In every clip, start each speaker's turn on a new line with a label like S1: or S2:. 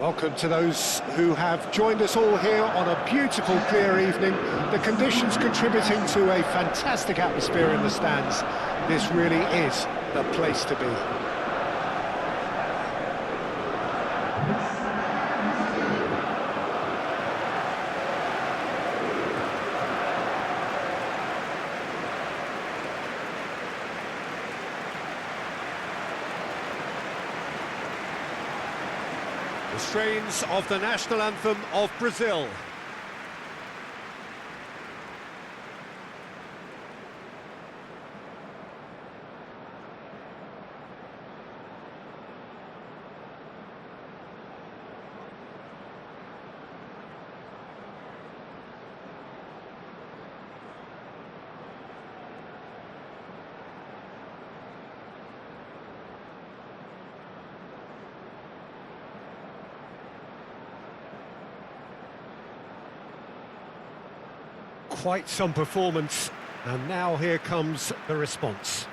S1: Welcome to those who have joined us all here on a beautiful, clear evening. The conditions contributing to a fantastic atmosphere in the stands. This really is the place to be. The strains of the national anthem of Brazil. Quite some performance, and now here comes the response.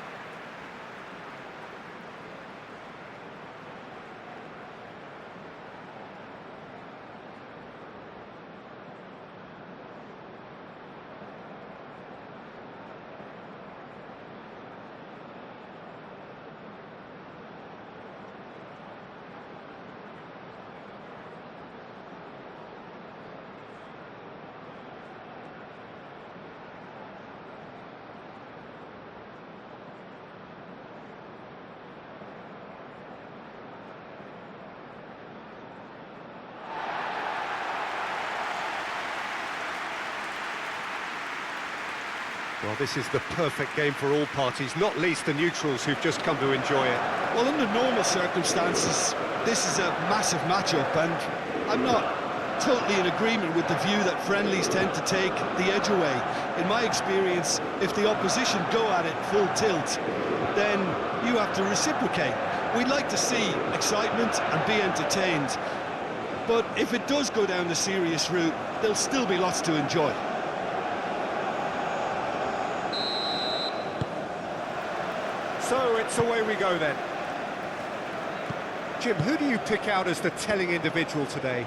S1: Well, this is the perfect game for all parties, not least the neutrals who've just come to enjoy it.
S2: Well, under normal circumstances, this is a massive matchup, and I'm not totally in agreement with the view that friendlies tend to take the edge away. In my experience, if the opposition go at it full tilt, then you have to reciprocate. We'd like to see excitement and be entertained, but if it does go down the serious route, there'll still be lots to enjoy.
S1: So it's away we go then. Jim, who do you pick out as the telling individual today?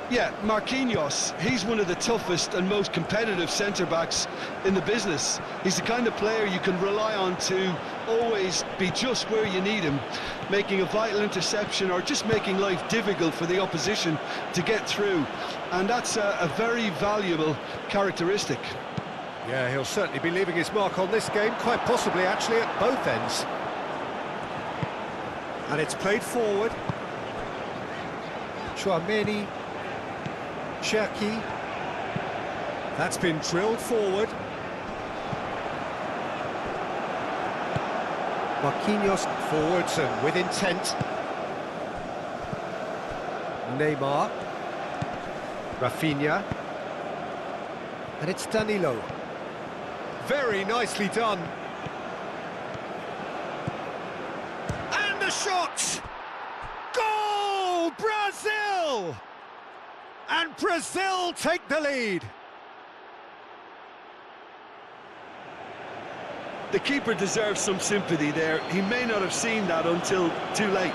S2: Yeah, Marquinhos. He's one of the toughest and most competitive centre-backs in the business. He's the kind of player you can rely on to always be just where you need him, making a vital interception or just making life difficult for the opposition to get through. And that's a very valuable characteristic.
S1: Yeah, he'll certainly be leaving his mark on this game, quite possibly actually at both ends. And it's played forward. Chouameni. Cherki. That's been drilled forward. Marquinhos forwards and with intent. Neymar. Rafinha. And it's Danilo. Very nicely done. And the shot! Goal! Brazil! And Brazil take the lead.
S2: The keeper deserves some sympathy there. He may not have seen that until too late.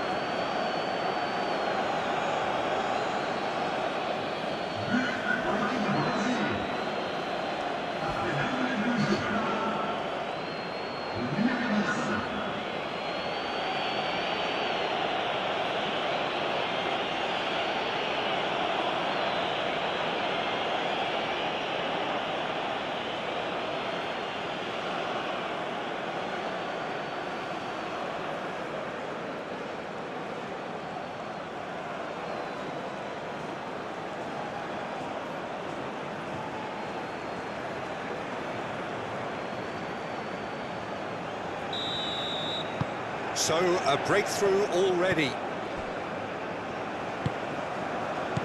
S1: So, a breakthrough already.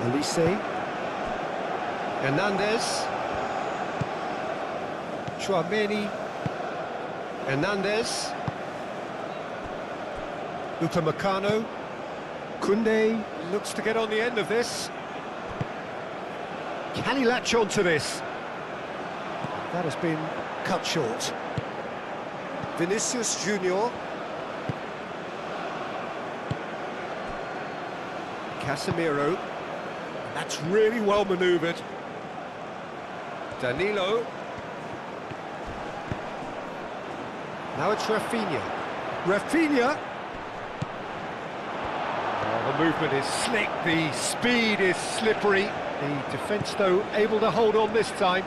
S1: Elise. Hernandez. Chouameni. Hernandez. Upamecano. Koundé looks to get on the end of this. Can he latch on to this? That has been cut short. Vinicius Jr. Casemiro. That's really well manoeuvred. Danilo. Now it's Rafinha. Rafinha. Oh, the movement is slick, the speed is slippery. The defence, though, able to hold on this time.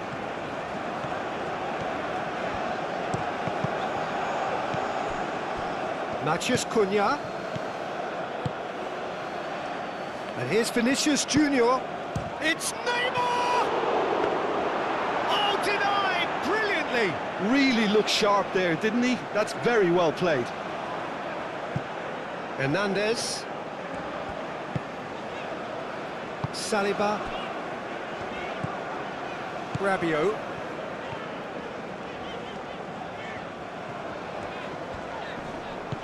S1: Neymar Jr. And here's Vinicius Jr. It's Neymar! Oh, denied brilliantly!
S2: Really looked sharp there, didn't he? That's very well played.
S1: Hernandez. Saliba. Rabiot.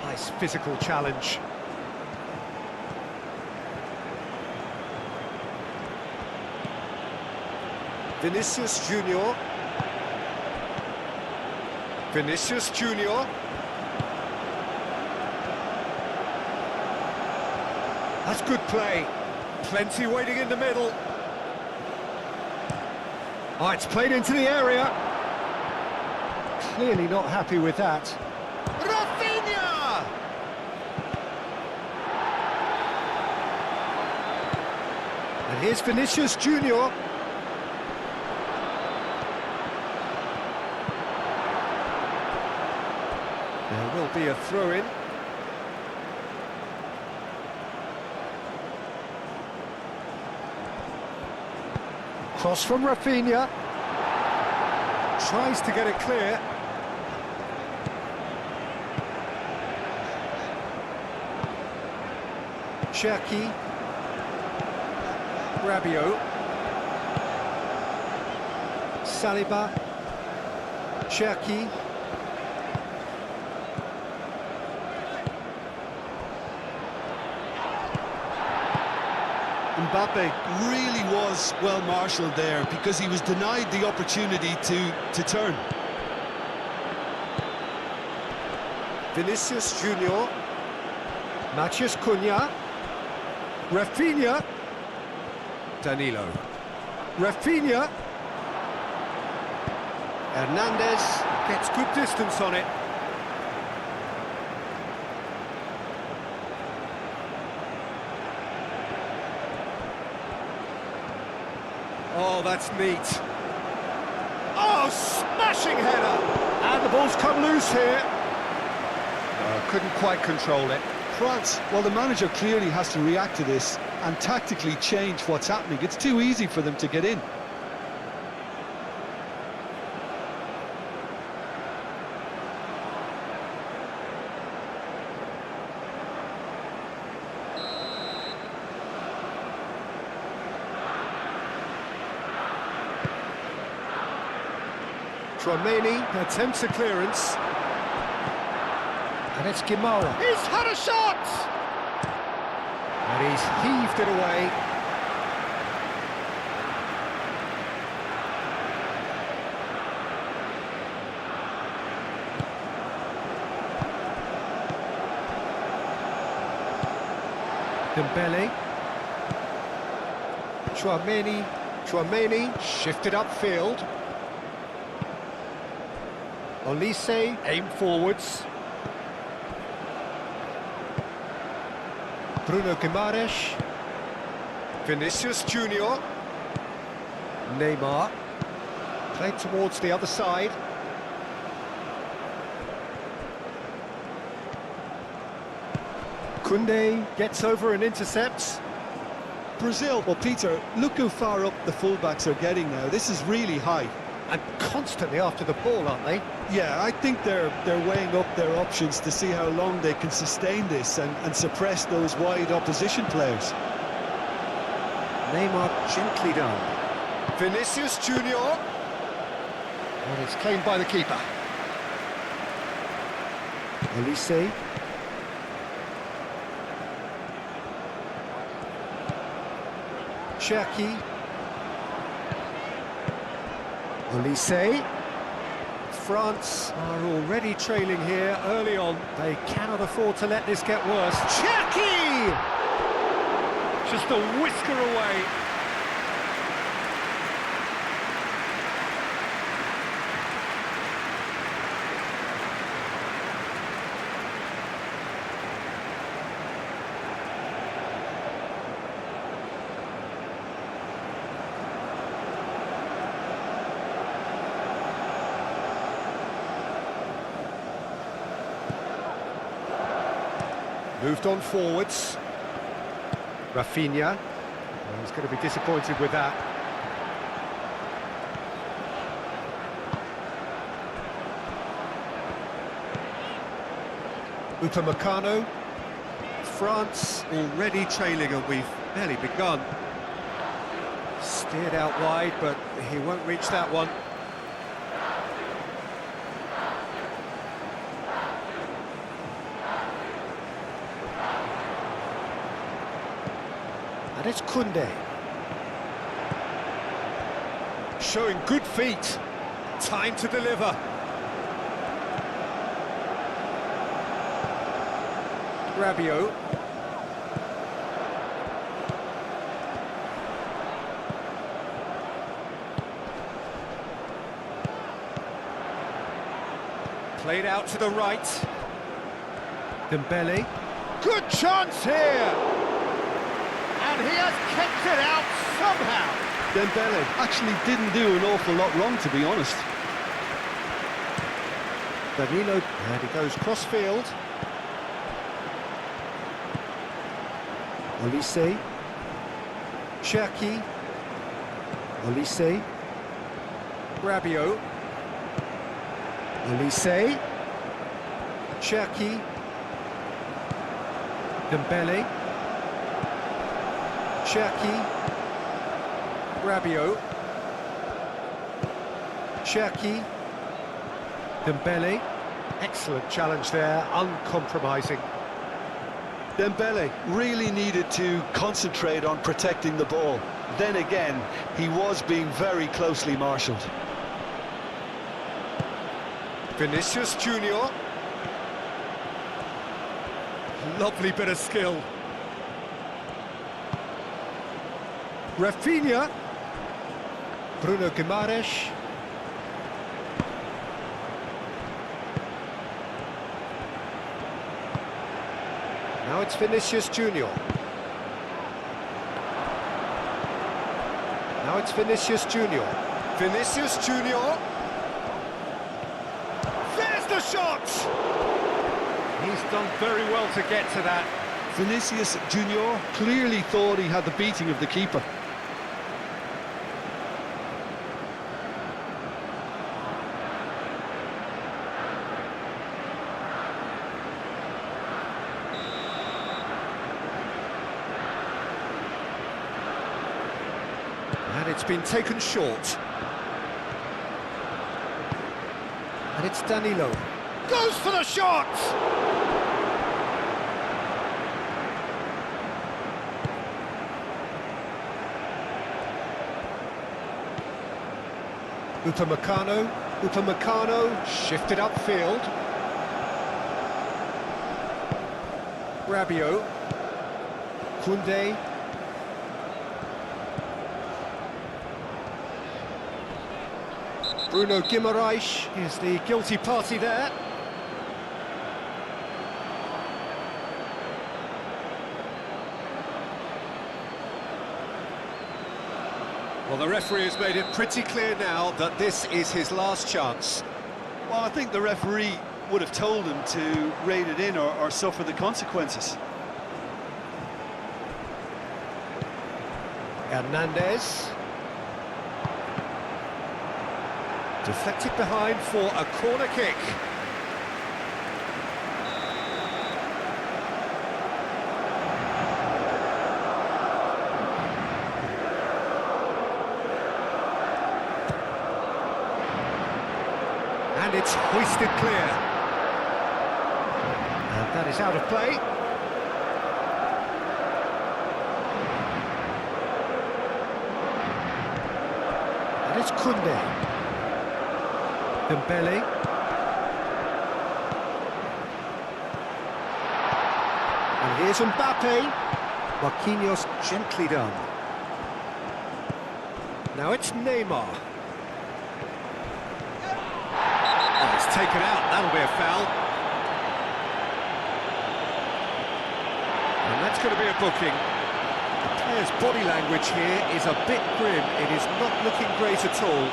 S1: Nice physical challenge. Vinicius Jr. Vinicius Jr. That's good play. Plenty waiting in the middle. Oh, it's played into the area. Clearly not happy with that. Rafinha! And here's Vinicius Jr. There will be a throw-in. Cross from Rafinha. Tries to get it clear. Cherki. Rabiot. Saliba. Cherki.
S2: Mbappe really was well marshalled there because he was denied the opportunity to turn.
S1: Vinicius Jr. Neymar Jr. Rafinha. Danilo. Rafinha. Hernandez gets good distance on it. Oh, that's neat. Oh, smashing header! And the ball's come loose here. Couldn't quite control it.
S2: France, well, the manager clearly has to react to this and tactically change what's happening. It's too easy for them to get in.
S1: Tchouaméni attempts a clearance. And it's Guimara. He's had a shot! And he's heaved it away. Dembele. Tchouaméni shifted upfield. Olise aimed forwards. Bruno Guimaraes. Vinicius Jr. Neymar. Played towards the other side. Koundé gets over and intercepts.
S2: Brazil, well, Peter, look how far up the fullbacks are getting now. This is really high.
S1: And constantly after the ball, aren't they?
S2: Yeah, I think they're weighing up their options to see how long they can sustain this and suppress those wide opposition players.
S1: Neymar gently done. Vinicius Jr. And it's claimed by the keeper. Olise. Cherki. Olise. France are already trailing here early on. They cannot afford to let this get worse. Cherki! Just a whisker away. Moved on forwards. Rafinha. Well, he's going to be disappointed with that. Upamecano. France already trailing, and we've barely begun. Steered out wide, but he won't reach that one. And it's Koundé. Showing good feet. Time to deliver. Rabiot. Played out to the right. Dembele. Good chance here! And he has kept it out somehow.
S2: Dembele actually didn't do an awful lot wrong, to be honest.
S1: Danilo, and he goes cross-field. Olise. Cherki. Olise. Rabiot. Olise. Cherki. Dembele. Cherki. Rabiot. Cherki. Dembele. Excellent challenge there, uncompromising.
S2: Dembele really needed to concentrate on protecting the ball. Then again, he was being very closely marshalled.
S1: Vinicius Jr. Lovely bit of skill. Rafinha. Bruno Guimaraes. Now it's Vinicius Jr. Now it's Vinicius Jr. Vinicius Jr. There's the shot! He's done very well to get to that.
S2: Vinicius Jr. clearly thought he had the beating of the keeper.
S1: And it's been taken short. And it's Danilo. Goes for the shot! Upamecano shifted upfield. Rabiot. Koundé. Bruno Guimaraes is the guilty party there. Well, the referee has made it pretty clear now that this is his last chance.
S2: Well, I think the referee would have told him to rein it in or suffer the consequences.
S1: Hernandez. Deflected behind for a corner kick. And it's hoisted clear. And that is out of play. And it's Koundé. Dembele. And here's Mbappe. Marquinhos gently done. Now it's Neymar. Oh, it's taken out, that'll be a foul. And that's going to be a booking. The player's body language here is a bit grim. It is not looking great at all.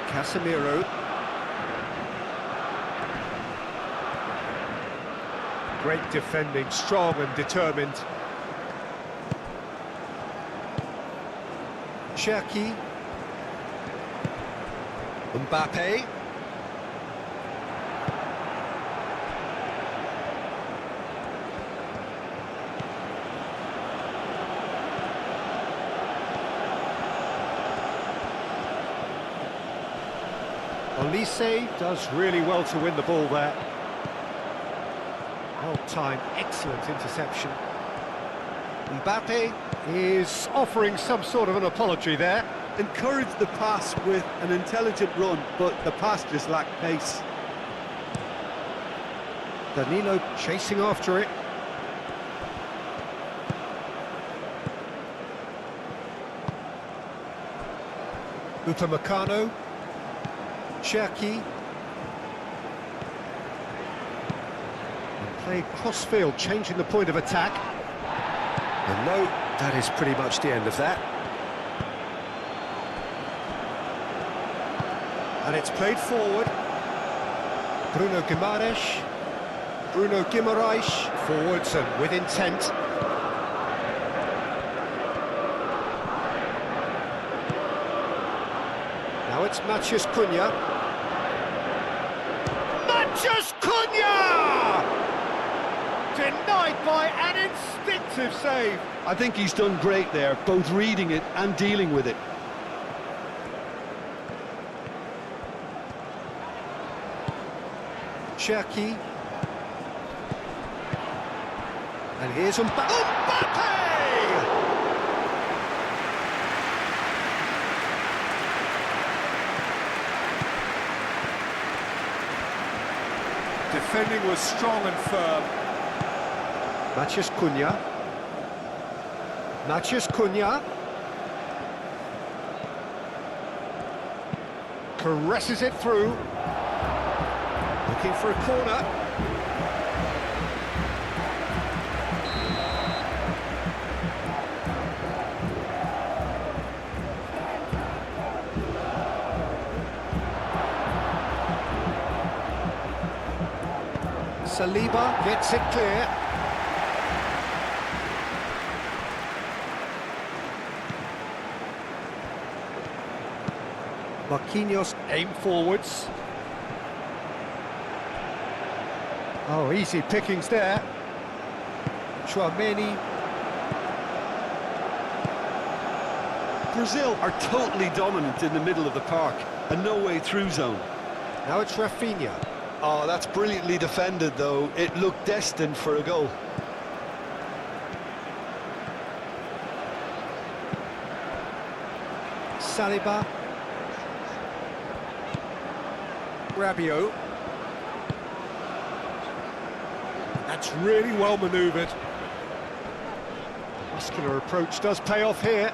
S1: Casemiro. Great defending, strong and determined. Cherki. Mbappe. Olise does really well to win the ball there. Well-timed, excellent interception. Mbappe is offering some sort of an apology there.
S2: Encouraged the pass with an intelligent run, but the pass just lacked pace.
S1: Danilo chasing after it. Upamecano. Cherki. And played cross-field, changing the point of attack. And no, that is pretty much the end of that. And it's played forward. Bruno Guimaraes. Bruno Guimaraes forwards and with intent. Now it's Matheus Cunha. Matheus Cunha! Denied by an instinctive save.
S2: I think he's done great there, both reading it and dealing with it.
S1: Cherki. And here's Mbappe! Defending was strong and firm. Matheus Cunha. Matheus Cunha. Caresses it through. Looking for a corner. Saliba gets it clear. Marquinhos aim forwards. Oh, easy pickings there. Chouameni.
S2: Brazil are totally dominant in the middle of the park, a no-way through zone.
S1: Now it's Rafinha.
S2: Oh, that's brilliantly defended, though. It looked destined for a goal.
S1: Saliba. Rabiot. That's really well manoeuvred. Muscular approach does pay off here.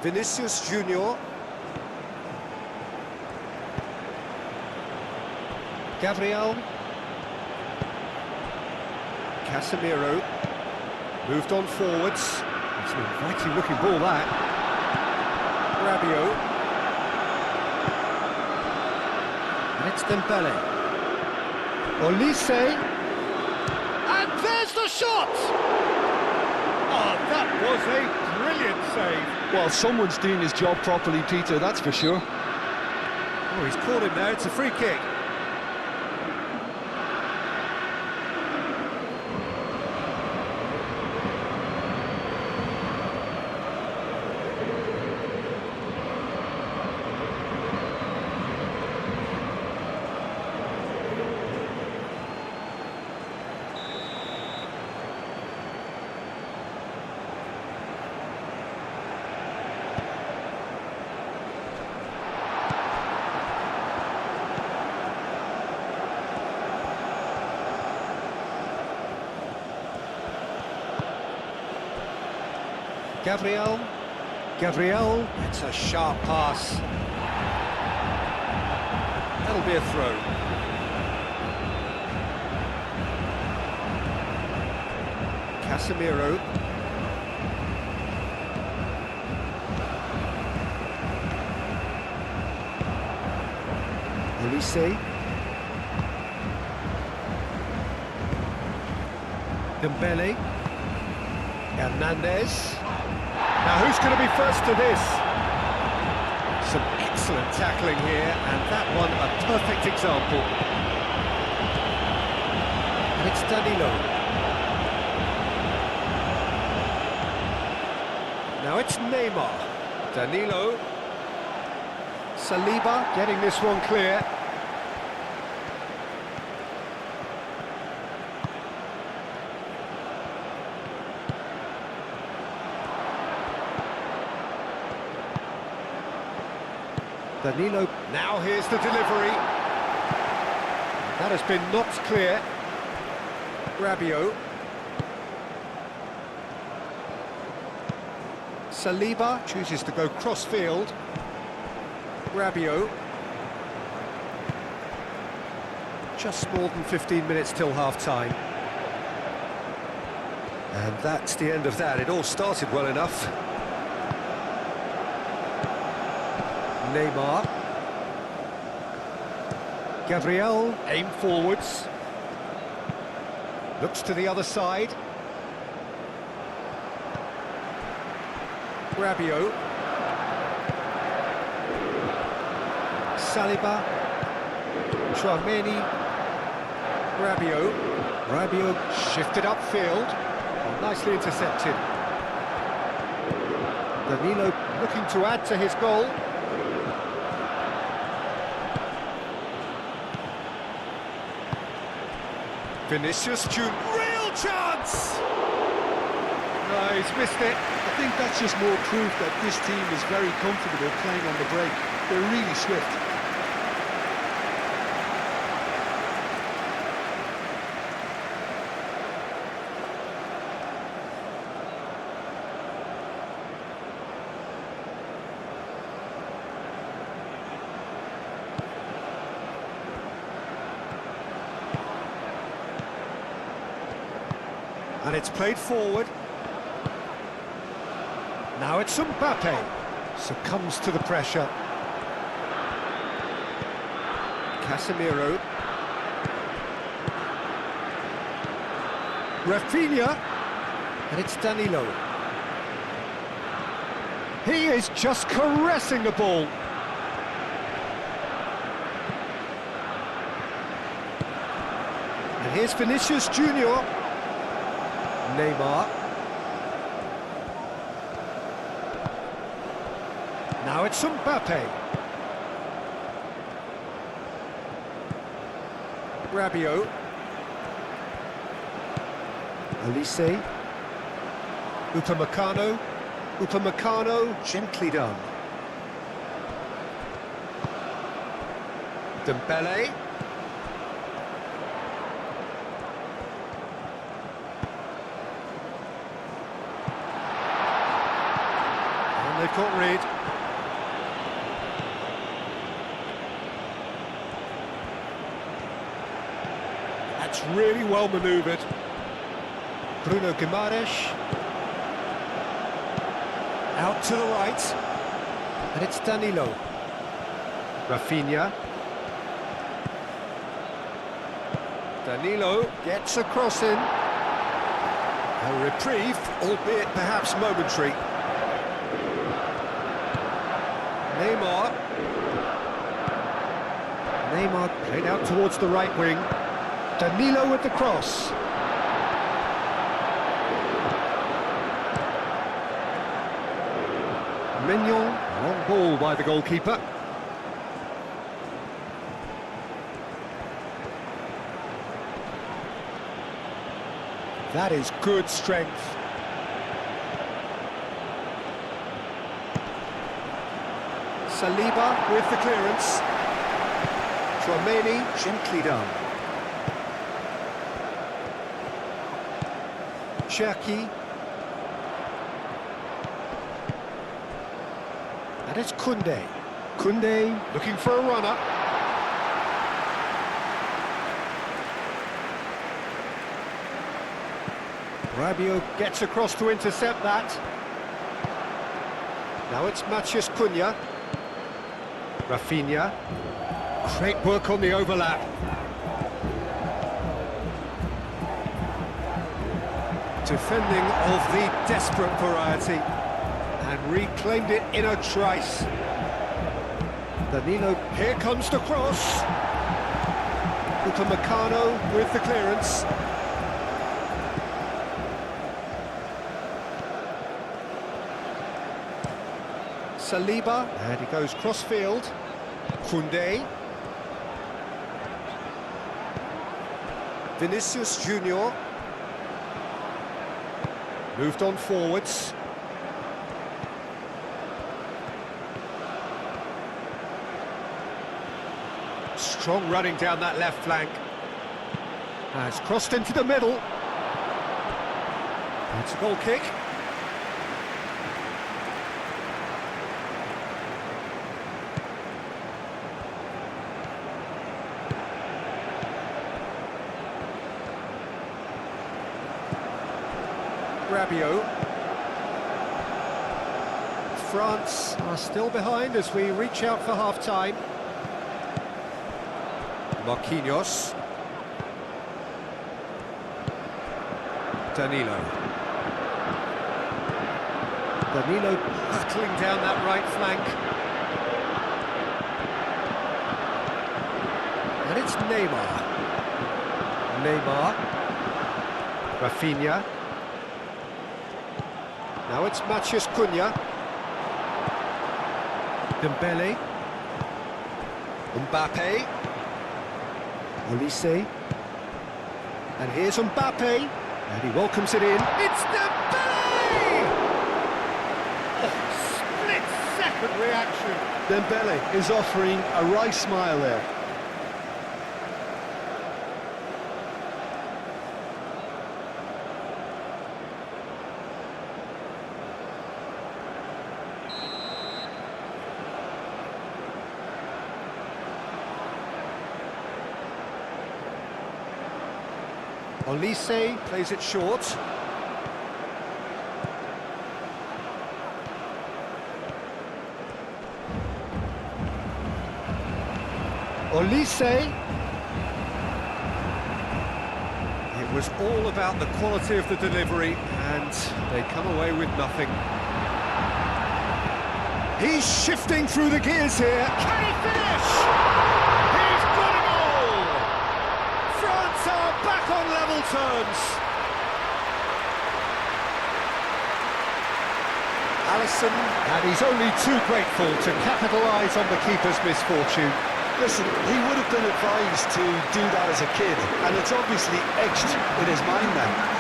S1: Vinicius Jr. Gabriel. Casemiro. Moved on forwards. It's an inviting looking ball, that. Rabiot. And it's Dembele. Olise. And there's the shot! Oh, that was a brilliant save.
S2: Well, someone's doing his job properly, Peter, that's for sure.
S1: Oh, he's caught him there. It's a free kick. Gabriel, it's a sharp pass. That'll be a throw. Casemiro. Olise. Dembele. Hernandez. Now who's going to be first to this? Some excellent tackling here, and that one a perfect example. And it's Danilo. Now it's Neymar. Danilo. Saliba getting this one clear. Danilo, now here's the delivery. That has been knocked clear. Rabiot. Saliba chooses to go cross-field. Rabiot. Just more than 15 minutes till half-time. And that's the end of that. It all started well enough. Neymar. Gabriel, aim forwards. Looks to the other side. Rabiot. Saliba. Chouameni. Rabiot shifted upfield. Oh, nicely intercepted. Danilo looking to add to his goal. Vinicius Jr, real chance! No, he's missed it.
S2: I think that's just more proof that this team is very comfortable playing on the break. They're really swift.
S1: And it's played forward. Now it's Mbappe. Succumbs to the pressure. Casemiro. Rafinha. And it's Danilo. He is just caressing the ball. And here's Vinicius Jr. Neymar. Now it's Mbappe. Rabiot. Olise. Upamecano. Upamecano, gently done. Dembele. They've got rid. That's really well manoeuvred. Bruno Guimaraes. Out to the right. And it's Danilo. Rafinha. Danilo gets a cross in. A reprieve, albeit perhaps momentary. Neymar played out towards the right wing. Danilo with the cross. Mignon, long ball by the goalkeeper. That is good strength. Saliba with the clearance. Chouameni, gently done. Cherki. And it's Koundé. Koundé looking for a runner. Rabiot gets across to intercept that. Now it's Matheus Cunha. Rafinha. Great work on the overlap. Defending of the desperate variety. And reclaimed it in a trice. Danilo, here comes the cross. Upamecano with the clearance. Saliba, and he goes cross-field. Koundé. Vinicius Jr. Moved on forwards. Strong running down that left flank. Has crossed into the middle. It's a goal kick. Rabiot. France are still behind as we reach out for half-time. Marquinhos. Danilo. Danilo battling down that right flank. And it's Neymar. Neymar. Rafinha. Now it's Matheus Cunha. Dembele. Mbappe. Olise. And here's Mbappe. And he welcomes it in. It's Dembele! Oh, split-second reaction.
S2: Dembele is offering a wry smile there.
S1: Olise plays it short. Olise. It was all about the quality of the delivery, and they come away with nothing. He's shifting through the gears here. Can he finish? He's got it all! France are back on level terms. Alisson, and he's only too grateful to capitalise on the keeper's misfortune.
S2: Listen, he would have been advised to do that as a kid, and it's obviously etched in his mind now.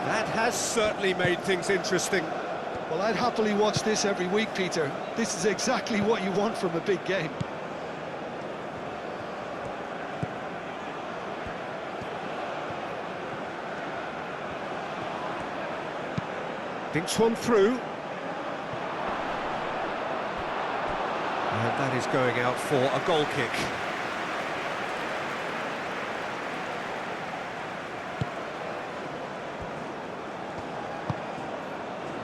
S1: That has certainly made things interesting.
S2: Well, I'd happily watch this every week, Peter. This is exactly what you want from a big game.
S1: Dinks one through. And that is going out for a goal kick.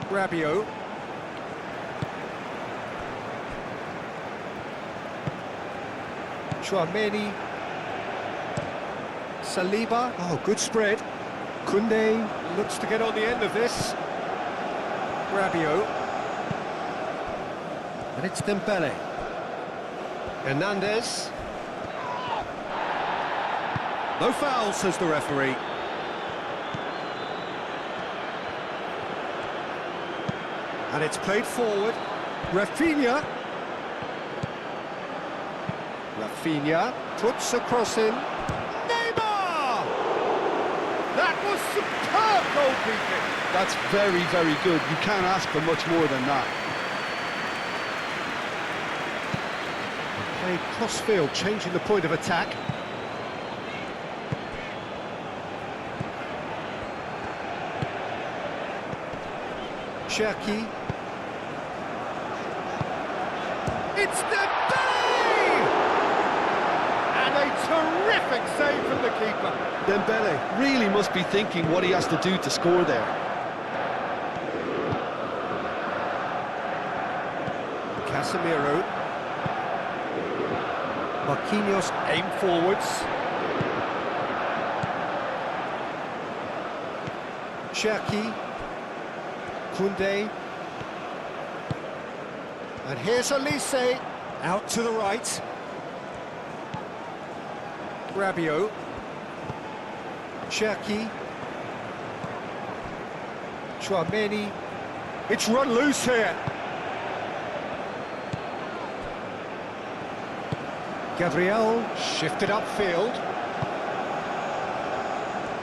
S1: Rabiot. Chouameni. Saliba. Oh, good spread. Koundé looks to get on the end of this. Rabiot. And it's Dembele. Hernandez. No foul, says the referee. And it's played forward. Rafinha. Rafinha puts a cross in. Neymar! That was superb goalkeeping.
S2: That's very, very good. You can't ask for much more than that.
S1: Played cross-field, changing the point of attack. Cherki. It's Dembele! And a terrific save from the keeper.
S2: Dembele really must be thinking what he has to do to score there.
S1: Casemiro. Marquinhos aim forwards. Cherki. Koundé. And here's Elise, out to the right. Rabiot. Cherki. Chouameni. It's run loose here. Gabriel shifted upfield.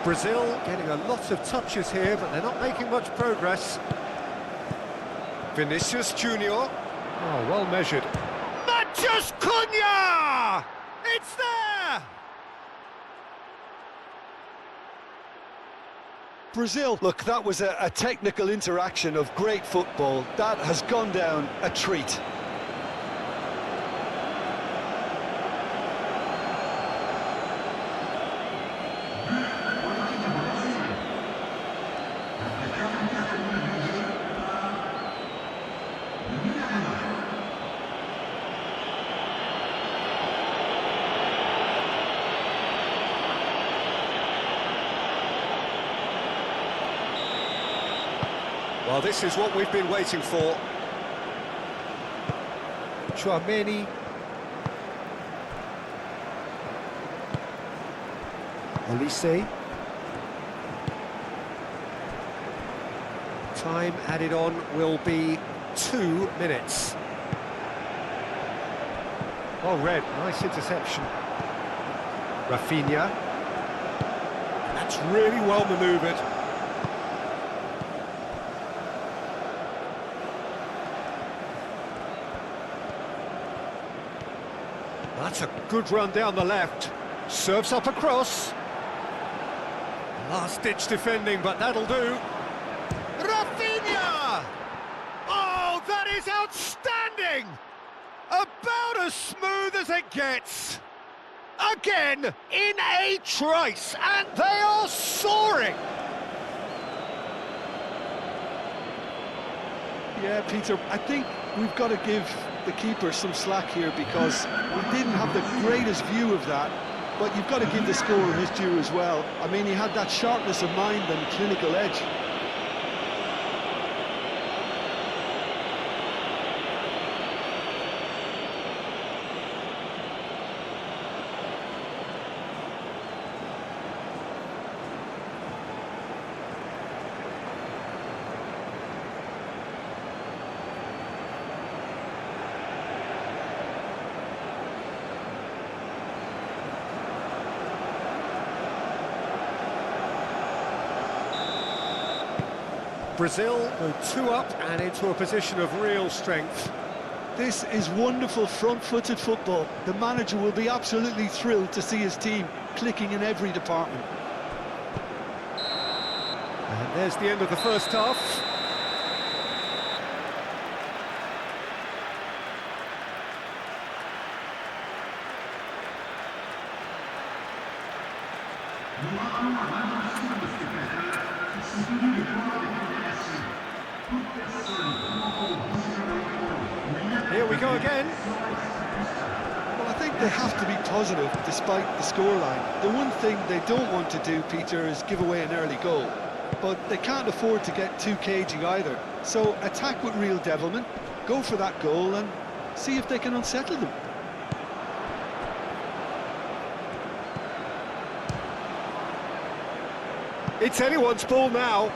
S1: Brazil getting a lot of touches here, but they're not making much progress. Vinicius Jr. Oh, well measured. Mathias Cunha! It's there!
S2: Brazil, look, that was a technical interaction of great football. That has gone down a treat.
S1: Well, this is what we've been waiting for. Chouameni. Elise. Time added on will be 2 minutes. Oh, red, nice interception. Rafinha. That's really well manoeuvred. That's a good run down the left. Serves up a cross. Last-ditch defending, but that'll do. Rafinha! Oh, that is outstanding! About as smooth as it gets. Again, in a trice, and they are soaring!
S2: Yeah, Peter, I think we've got to give the keeper some slack here because we didn't have the greatest view of that, but you've got to give the scorer his due as well. I mean, he had that sharpness of mind and clinical edge.
S1: Brazil go 2 up and into a position of real strength.
S2: This is wonderful front-footed football. The manager will be absolutely thrilled to see his team clicking in every department.
S1: And there's the end of the first half. Here we go again.
S2: Well, I think they have to be positive despite the scoreline. The one thing they don't want to do, Peter, is give away an early goal. But they can't afford to get too cagey either. So attack with real devilment, go for that goal and see if they can unsettle them.
S1: It's anyone's ball now.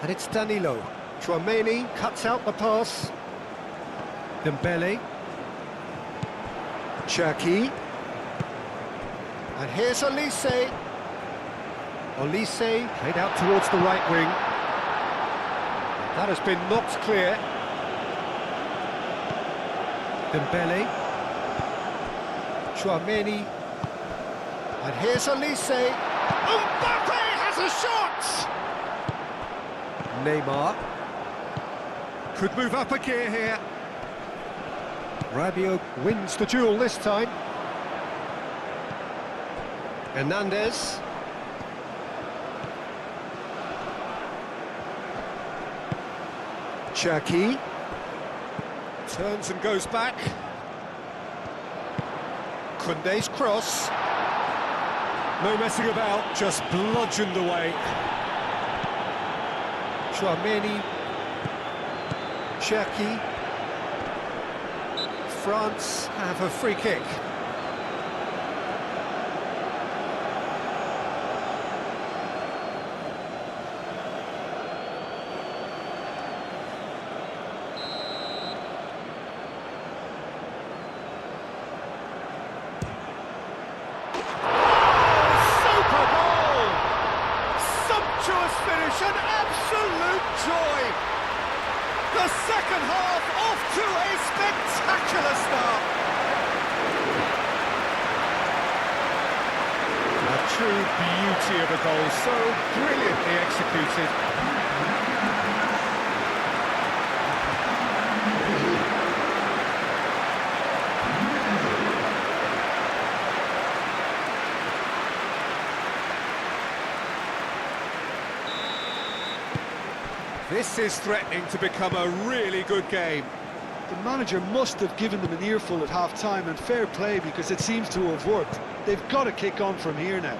S1: And it's Danilo. Tchouaméni cuts out the pass. Dembele. Cherki. And here's Olise. Olise played out towards the right wing. That has been knocked clear. Dembele. Tchouaméni. And here's Olise. Mbappe has a shot! Neymar. Could move up a gear here. Rabiot wins the duel this time. Hernandez. Cherki. Turns and goes back. Koundé's cross. No messing about, just bludgeoned away. Tchouaméni. Cherki. France have a free kick. Finish, an absolute joy. The second half off to a spectacular start. A true beauty of a goal, so brilliantly executed. This is threatening to become a really good game.
S2: The manager must have given them an earful at half-time, and fair play, because it seems to have worked. They've got to kick on from here now.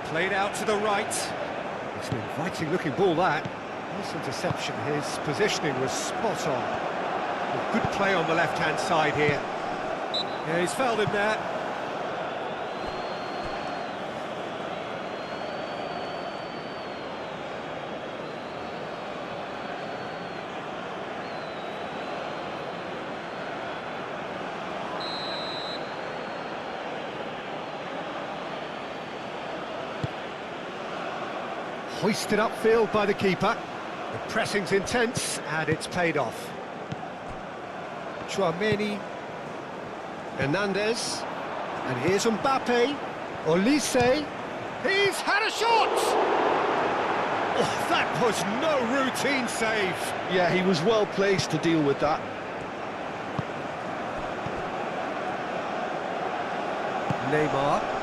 S1: Played out to the right. It's an inviting-looking ball, that. Nice interception. His positioning was spot on. A good play on the left-hand side here. Yeah, he's fouled him there. Hoisted upfield by the keeper. The pressing's intense, and it's paid off. Tchouaméni. Hernandez. And here's Mbappe. Olise. He's had a shot! Oh, that was no routine save.
S2: Yeah, he was well placed to deal with that.
S1: Neymar.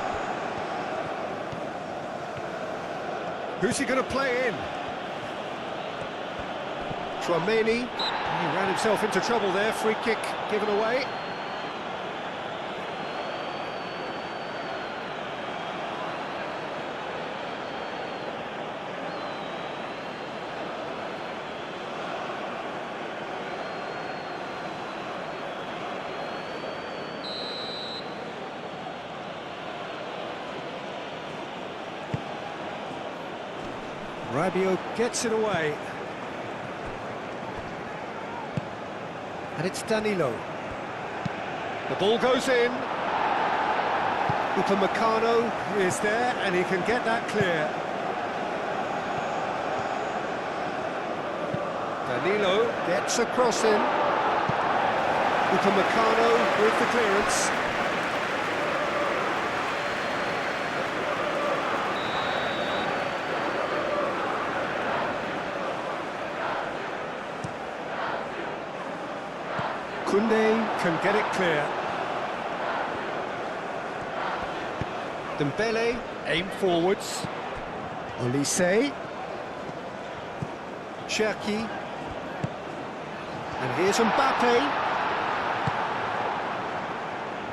S1: Who's he going to play in? Tchouaméni. He ran himself into trouble there. Free kick given away. Rabiot gets it away. And it's Danilo. The ball goes in. Upamecano is there, and he can get that clear. Danilo gets a cross in. Upamecano with the clearance. Koundé can get it clear. Dembele, aim forwards. Olise. Cherki. And here's Mbappe.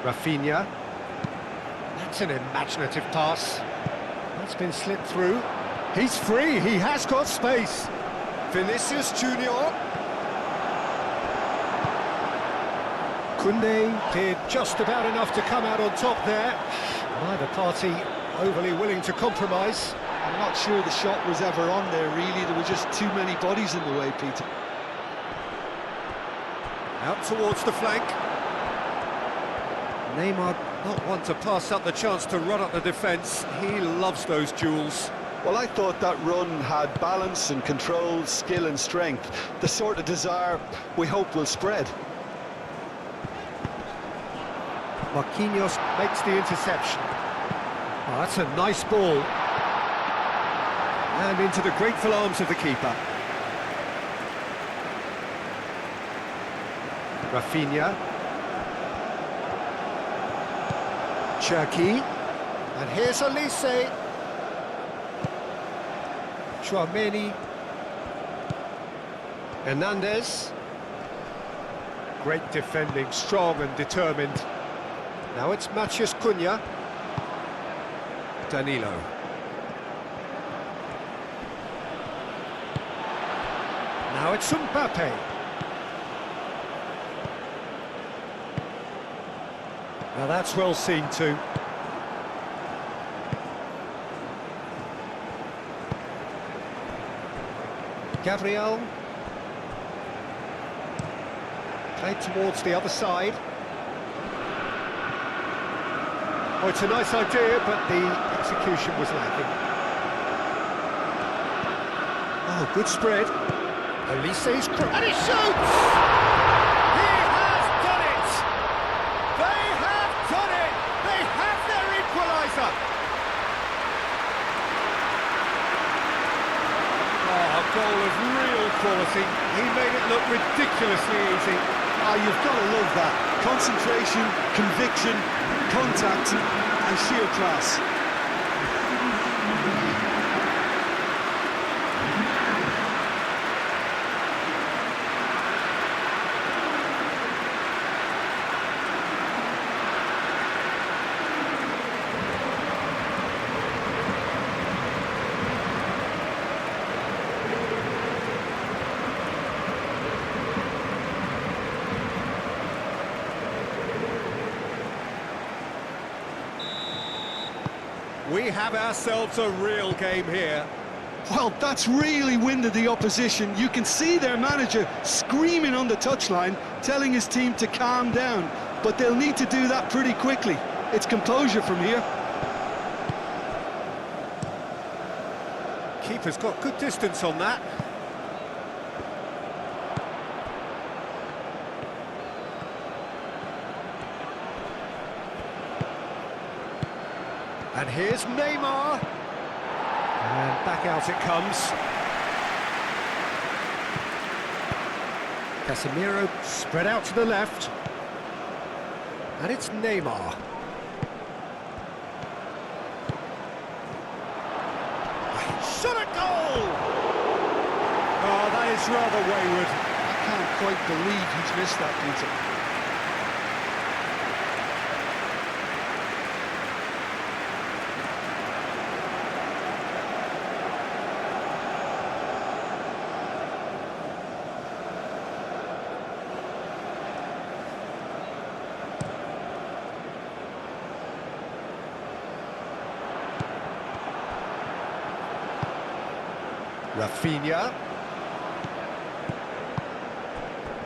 S1: Rafinha. That's an imaginative pass. That's been slipped through. He's free, he has got space. Vinicius Jr. Koundé did just about enough to come out on top there. Neither party overly willing to compromise.
S2: I'm not sure the shot was ever on there, really. There were just too many bodies in the way, Peter.
S1: Out towards the flank. Neymar not one to pass up the chance to run up the defence. He loves those duels.
S2: Well, I thought that run had balance and control, skill and strength. The sort of desire we hope will spread.
S1: Marquinhos makes the interception. Oh, that's a nice ball. And into the grateful arms of the keeper. Rafinha. Cherki. And here's Elise. Chouameni. Hernandez. Great defending, strong and determined. Now it's Neymar Jr. Danilo. Now it's Mbappe. Now that's well seen too. Gabriel. Played towards the other side. Oh, it's a nice idea, but the execution was lacking. Oh, good spread. Elise's and he shoots! He has done it! They have done it! They have their equaliser! Oh, a goal of real quality. He made it look ridiculously easy.
S2: Oh, you've got to love that. Concentration, conviction, contact and sheer class.
S1: We have ourselves a real game here.
S2: Well, that's really winded the opposition. You can see their manager screaming on the touchline, telling his team to calm down. But they'll need to do that pretty quickly. It's composure from here.
S1: Keeper's got good distance on that. And here's Neymar. And back out it comes. Casemiro spread out to the left. And it's Neymar. Shot at goal! Oh, that is rather wayward.
S2: I can't quite believe he's missed that, Peter.
S1: Rafinha.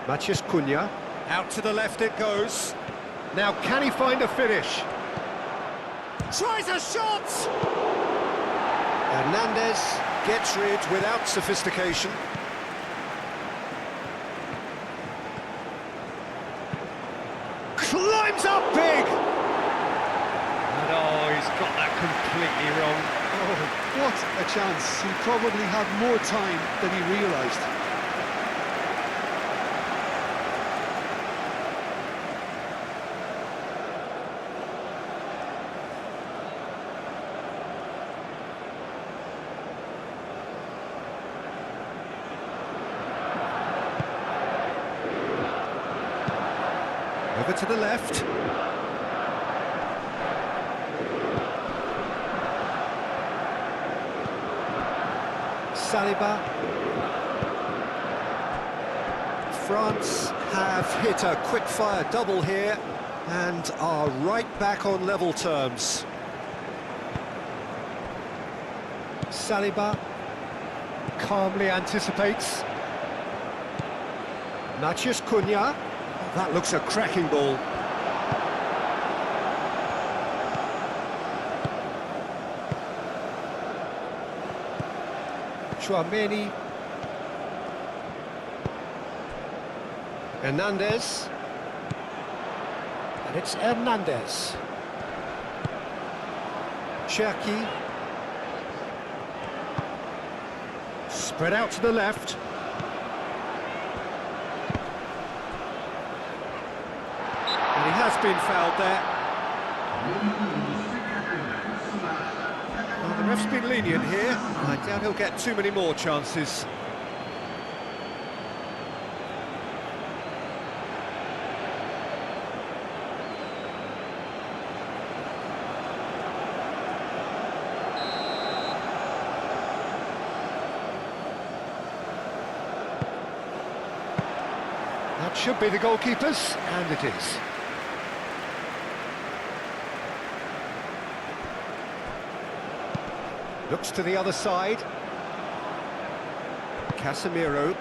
S1: Neymar Jr. Out to the left it goes. Now can he find a finish? Tries a shot! Hernandez gets rid without sophistication. Climbs up big! And oh, he's got that completely wrong.
S2: Oh, what a chance. He probably had more time than he realised.
S1: Over to the left. Saliba. France have hit a quick-fire double here and are right back on level terms. Saliba calmly anticipates. Neymar Jr. That looks a cracking ball. Chouameni. Hernandez. And it's Hernandez. Cherki. Spread out to the left. And he has been fouled there. Well, the ref's been lenient here. I doubt he'll get too many more chances. That should be the goalkeeper's, and it is. Looks to the other side. Casemiro.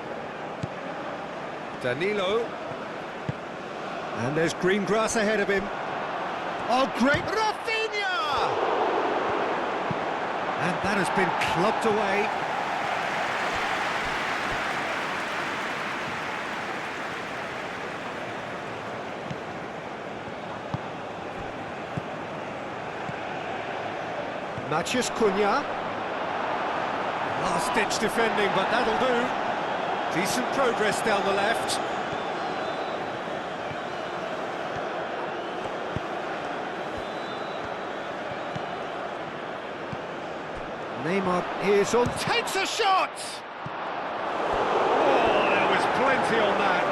S1: Danilo. And there's green grass ahead of him. Oh, great! Rafinha! And that has been clubbed away. Neymar Jr. Last-ditch defending, but that'll do. Decent progress down the left. Neymar is on, takes a shot! Oh, there was plenty on that.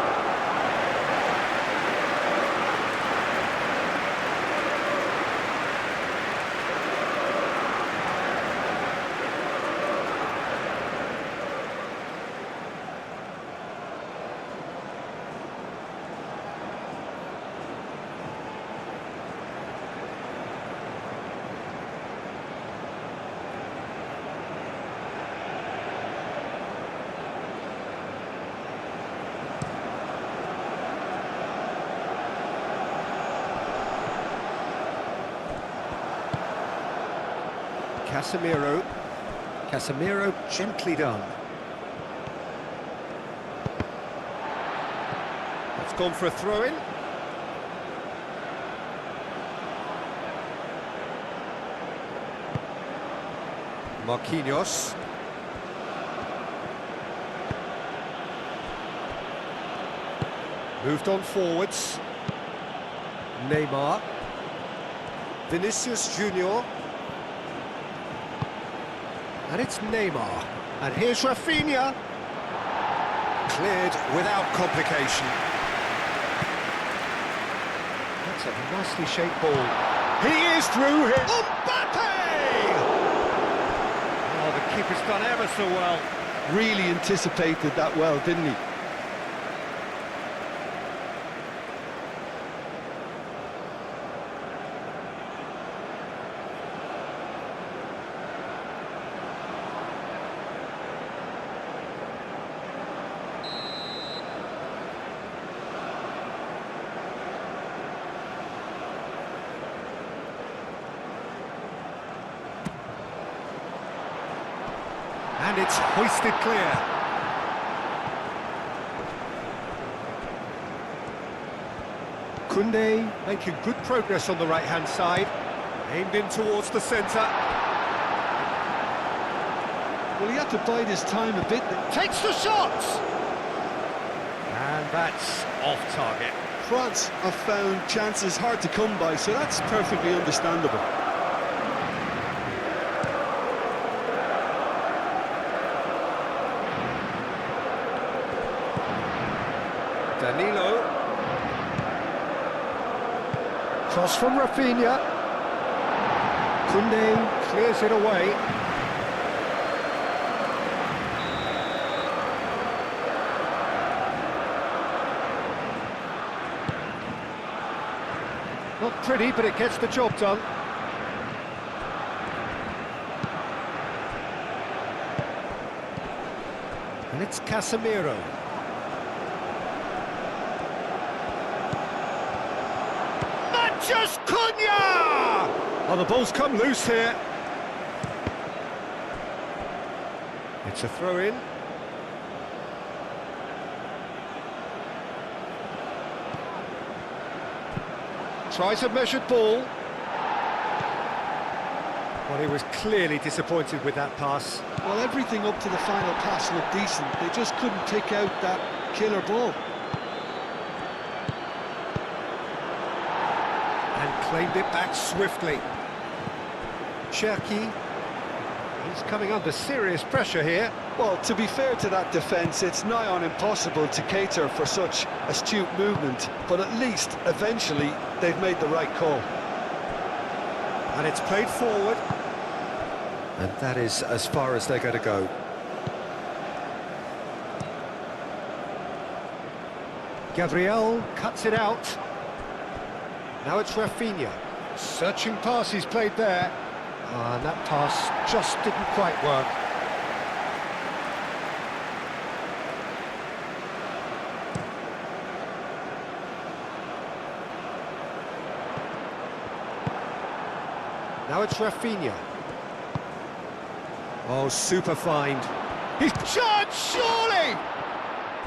S1: Casemiro gently done. It's gone for a throw-in. Marquinhos. Moved on forwards. Neymar. Vinicius Jr. And it's Neymar. And here's Rafinha. Cleared without complication. That's a nicely shaped ball. He is through here. Mbappe! Oh, the keeper's done ever so well.
S2: Really anticipated that well, didn't he?
S1: And it's hoisted clear. Koundé making good progress on the right-hand side. Aimed in towards the centre.
S2: Well, he had to bide his time a bit.
S1: Takes the shot! And that's off target.
S2: France have found chances hard to come by, so that's perfectly understandable.
S1: Danilo. Cross from Rafinha. Koundé clears it away. Not pretty, but it gets the job done. And it's Casemiro. Just Cunha! Oh, the ball's come loose here. It's a throw-in. Tries a measured ball. Well, he was clearly disappointed with that pass.
S2: Well, everything up to the final pass looked decent. They just couldn't pick out that killer ball.
S1: Claimed it back swiftly. Cherki, he's coming under serious pressure here.
S2: Well, to be fair to that defence, it's nigh on impossible to cater for such astute movement, but at least, eventually, they've made the right call.
S1: And it's played forward. And that is as far as they're going to go. Gabriel cuts it out. Now it's Rafinha. Searching pass he's played there. And that pass just didn't quite work. Now it's Rafinha. Oh, super find. He's charged, surely!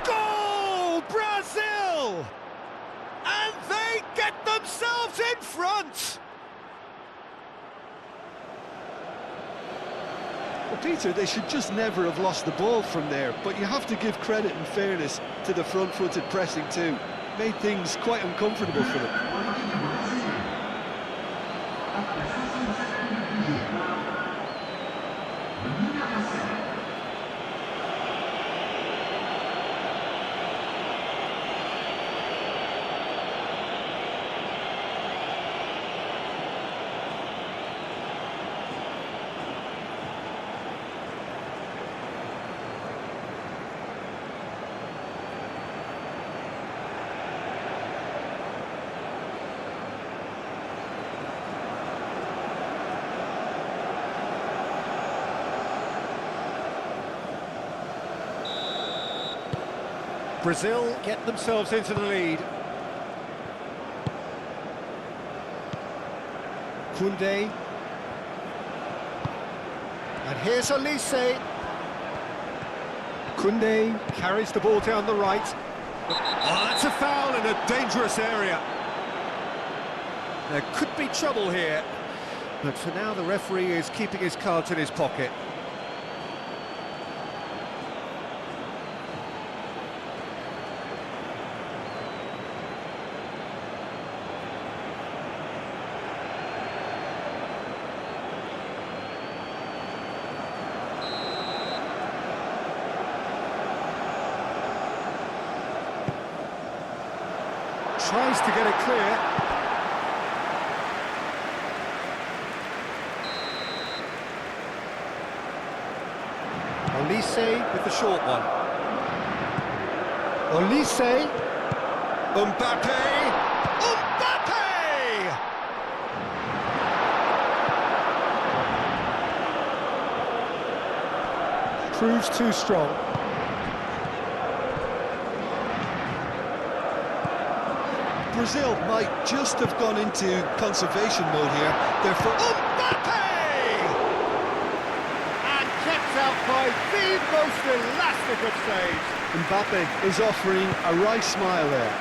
S1: Goal, Brazil! And they get themselves in front!
S2: Well, Peter, they should just never have lost the ball from there, but you have to give credit and fairness to the front-footed pressing too. Made things quite uncomfortable for them.
S1: Brazil get themselves into the lead. Koundé. And here's Olise. Koundé carries the ball down the right. Oh, that's a foul in a dangerous area. There could be trouble here. But for now, the referee is keeping his cards in his pocket. Tries to get it clear. Olise with the short one. Olise. Mbappe. Mbappe! Proves too strong.
S2: Brazil might just have gone into conservation mode here. They're for
S1: Mbappe! And kept out by the most elastic of saves.
S2: Mbappe is offering a wry smile there.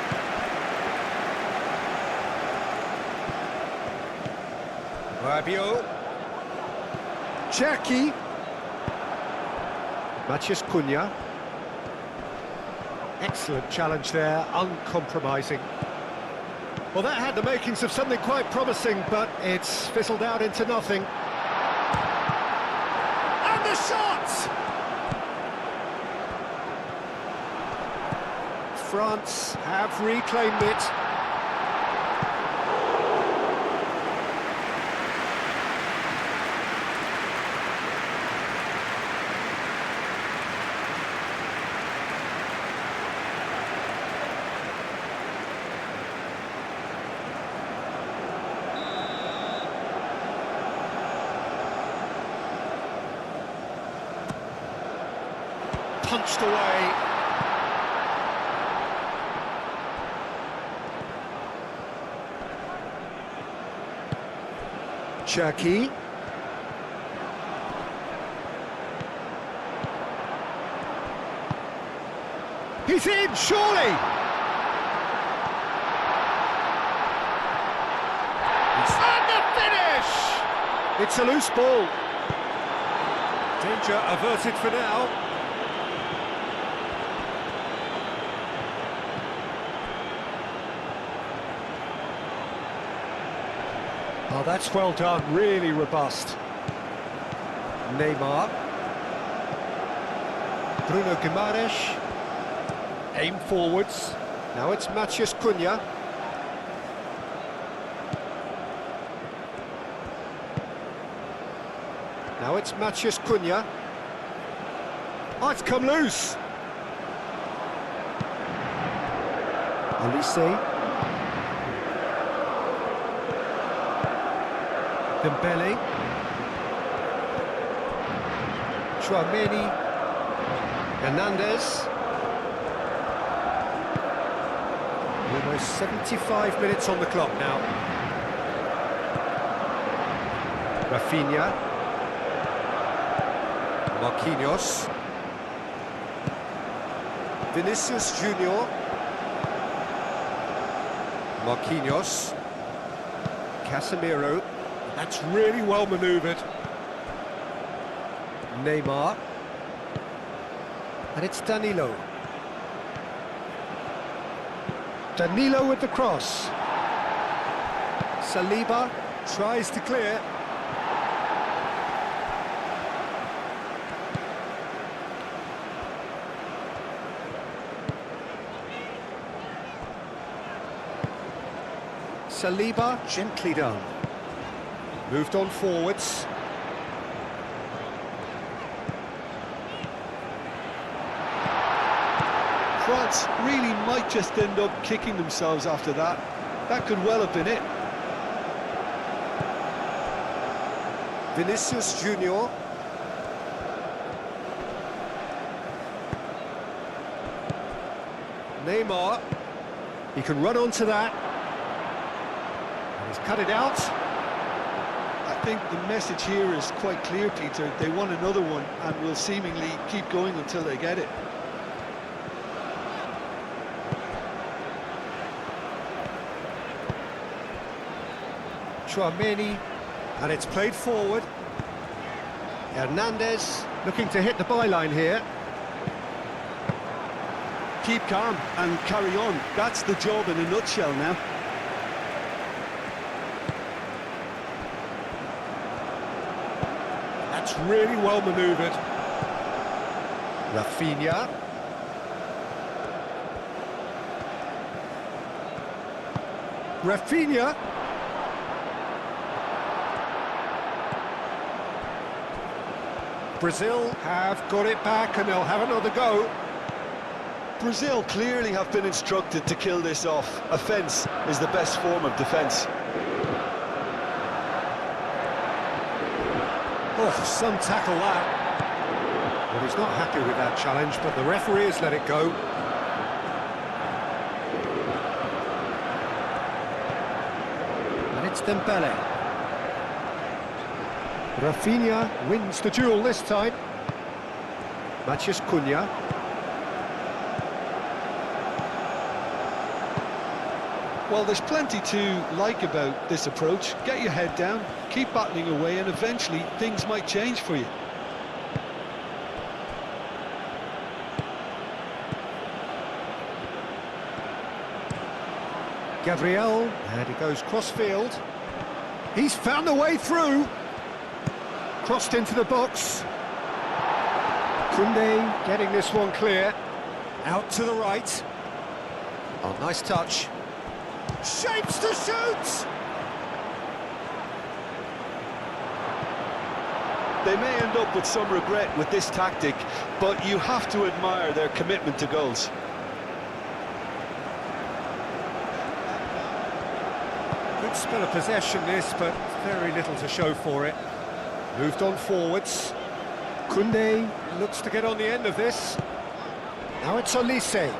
S1: Rabiot. Cherki. Matheus Cunha. Excellent challenge there, uncompromising. Well, that had the makings of something quite promising, but it's fizzled out into nothing. And the shot! France have reclaimed it. punched away. Cherki. He's in, surely! And the finish! It's a loose ball. Danger averted for now. Oh, that's well done, really robust. Neymar. Bruno Guimaraes. Aim forwards. Now it's Neymar Jr. Now it's Neymar Jr. Oh, it's come loose. Olise. Dembele. Tchouaméni. Hernandez. Almost 75 minutes on the clock now. Rafinha. Marquinhos. Vinicius Jr. Marquinhos. Casemiro. That's really well manoeuvred. Neymar. And it's Danilo. Danilo with the cross. Saliba tries to clear. Saliba, gently done. Moved on forwards.
S2: France really might just end up kicking themselves after that. That could well have been it.
S1: Vinicius Jr. Neymar. He can run onto that. And he's cut it out.
S2: I think the message here is quite clear, Peter. They want another one and will seemingly keep going until they get it.
S1: Tchouaméni, and it's played forward. Hernandez looking to hit the byline here.
S2: Keep calm and carry on. That's the job in a nutshell now.
S1: That's really well manoeuvred. Rafinha. Rafinha. Brazil have got it back and they'll have another go.
S2: Brazil clearly have been instructed to kill this off. Offence is the best form of defence.
S1: Oh, some tackle that. Well, he's not happy with that challenge, but the referee has let it go. And it's Dembele. Rafinha wins the duel this time. Neymar Jr.
S2: Well, there's plenty to like about this approach. Get your head down, keep battling away, and eventually things might change for you.
S1: Gabriel, and he goes cross-field. He's found the way through. Crossed into the box. Koundé getting this one clear. Out to the right. Oh, nice touch. Shapes to shoot!
S2: They may end up with some regret with this tactic, but you have to admire their commitment to goals.
S1: Good spell of possession this, but very little to show for it. Moved on forwards. Koundé looks to get on the end of this. Now it's Olise.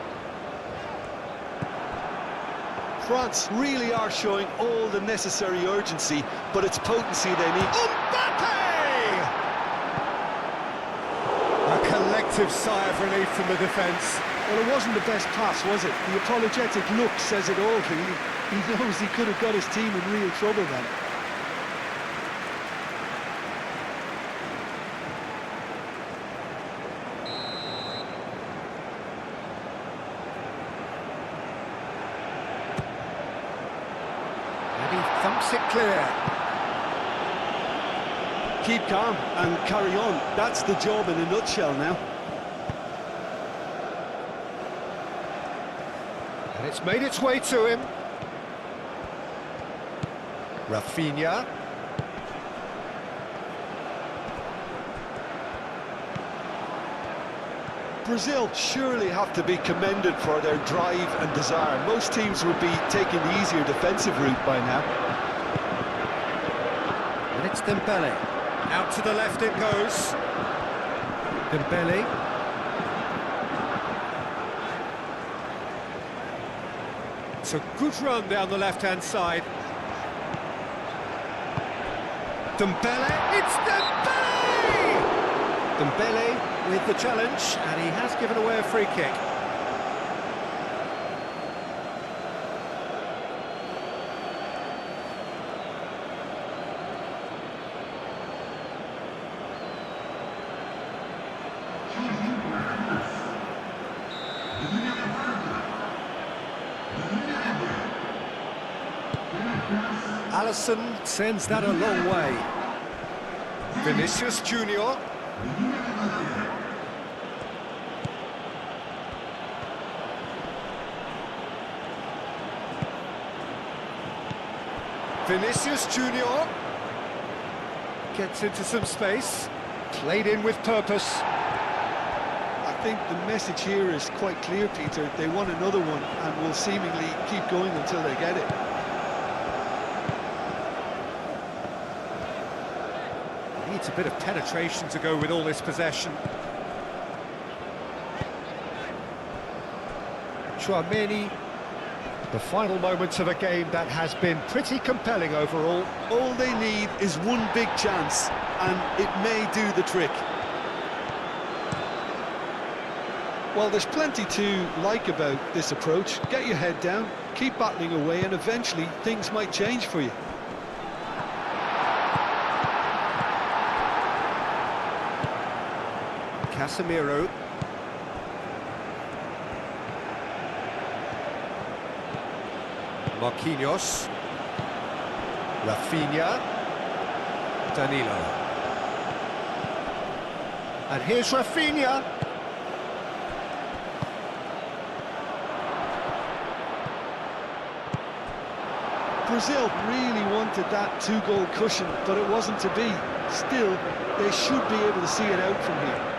S2: France really are showing all the necessary urgency, but it's potency they need.
S1: Mbappe! A collective sigh of relief from the defence.
S2: Well, it wasn't the best pass, was it? The apologetic look says it all, really. He knows he could have got his team in real trouble then.
S1: And he thumps it clear.
S2: Keep calm and carry on. That's the job in a nutshell now.
S1: And it's made its way to him. Rafinha.
S2: Brazil surely have to be commended for their drive and desire. Most teams would be taking the easier defensive route by now.
S1: And it's Dembele. Out to the left it goes. Dembele. It's a good run down the left-hand side. Dembele. It's Dembele! Dembele with the challenge, and he has given away a free kick. Alisson sends that a long way. Vinicius Jr. Vinicius Jr. gets into some space, played in with purpose.
S2: I think the message here is quite clear, Peter. They want another one and will seemingly keep going until they get it.
S1: Needs a bit of penetration to go with all this possession. Chouameni. The final moments of a game that has been pretty compelling overall.
S2: All they need is one big chance, and it may do the trick. Well, there's plenty to like about this approach. Get your head down, keep battling away, and eventually things might change for you.
S1: Casemiro. Marquinhos. Rafinha. Danilo. And here's Rafinha.
S2: Brazil really wanted that two-goal cushion, but it wasn't to be. Still, they should be able to see it out from here.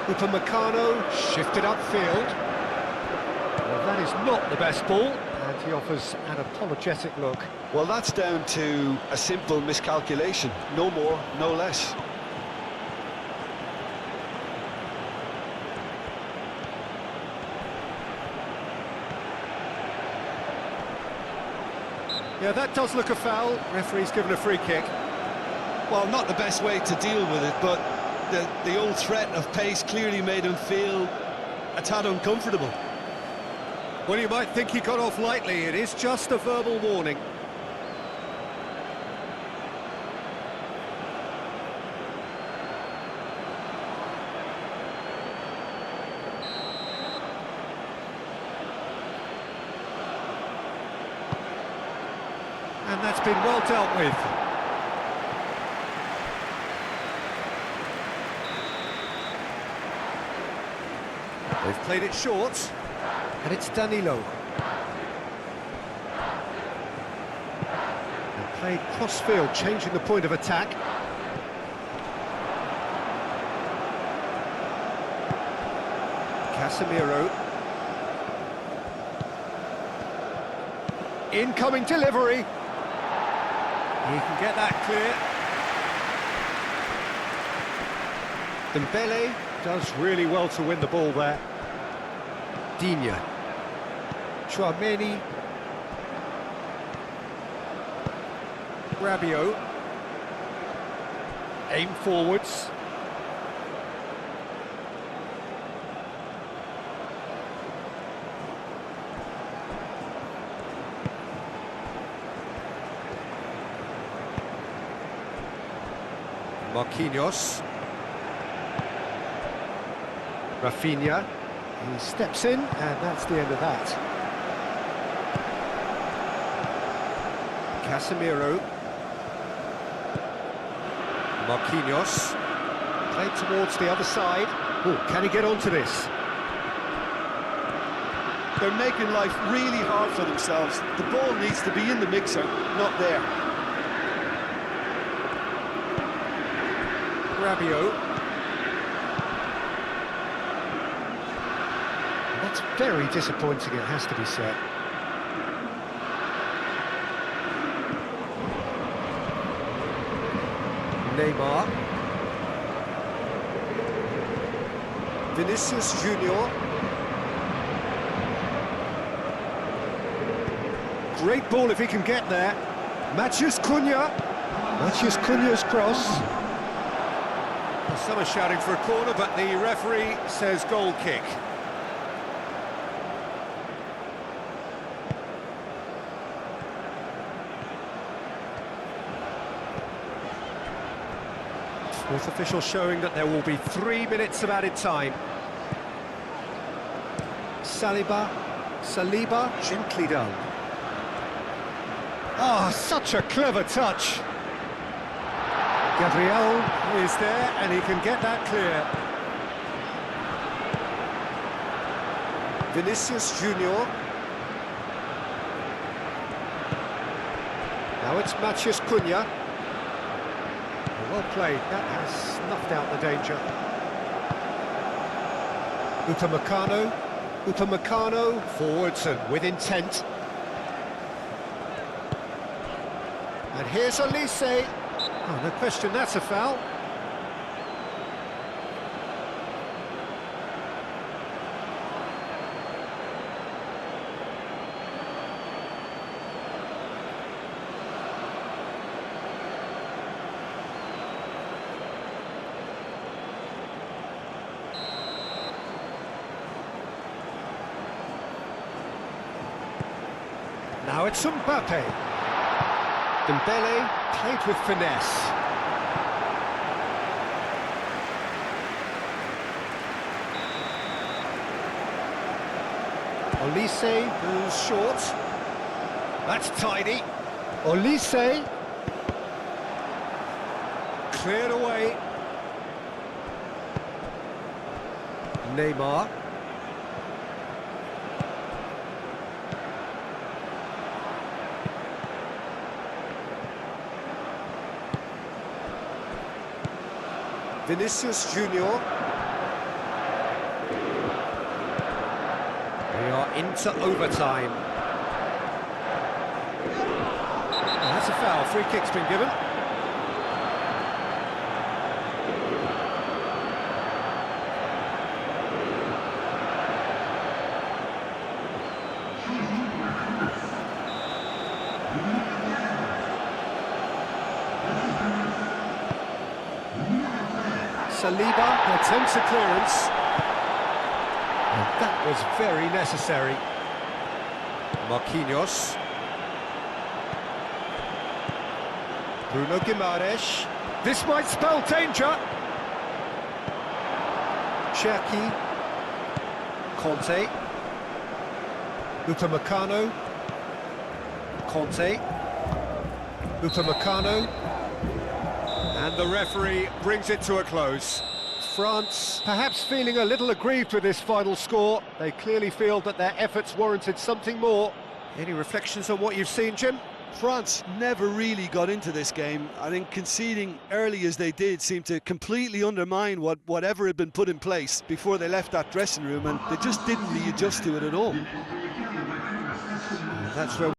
S1: Upamecano shifted upfield. Well, that is not the best ball, and he offers an apologetic look.
S2: Well, that's down to a simple miscalculation. No more, no less.
S1: Yeah, that does look a foul. Referee's given a free kick.
S2: Well, not the best way to deal with it, but the old threat of pace clearly made him feel a tad uncomfortable.
S1: Well, you might think he got off lightly. It is just a verbal warning. And that's been well dealt with. They've played it short, and it's Danilo. And played cross-field, changing the point of attack. Casemiro. Incoming delivery. He can get that clear. Dembele does really well to win the ball there. Digne. Chouameni. Rabiot. Aim forwards. Marquinhos. Rafinha. He steps in, and that's the end of that. Casemiro. Marquinhos. Played towards the other side. Oh, can he get onto this?
S2: They're making life really hard for themselves. The ball needs to be in the mixer, not there.
S1: Rabiot. That's very disappointing, it has to be said. Neymar. Vinicius Jr. Great ball if he can get there. Matheus Cunha. Matheus Cunha's cross. Well, some are shouting for a corner, but the referee says goal kick. Fourth official showing that there will be 3 minutes of added time. Saliba, gently done. Ah, such a clever touch. Gabriel is there, and he can get that clear. Vinicius Jr. Now it's Matheus Cunha. Well played, that has snuffed out the danger. Upamecano, forwards and with intent. And here's Olise. Oh, no question, that's a foul. Now it's Mbappe. Dembele played with finesse. Olise, who's short. That's tidy. Olise. Cleared away. Neymar. Vinicius Jr. We are into overtime. Oh, that's a foul. Free kick's been given. Saliba attempts a clearance. And that was very necessary. Marquinhos. Bruno Guimaraes. This might spell danger. Cherki. Conte. Upamecano. Conte. Upamecano. And the referee brings it to a close. France perhaps feeling a little aggrieved with this final score. They clearly feel that their efforts warranted something more. Any reflections on what you've seen, Jim?
S2: France never really got into this game. I think conceding early as they did seemed to completely undermine whatever had been put in place before they left that dressing room, and they just didn't readjust to it at all.
S1: That's where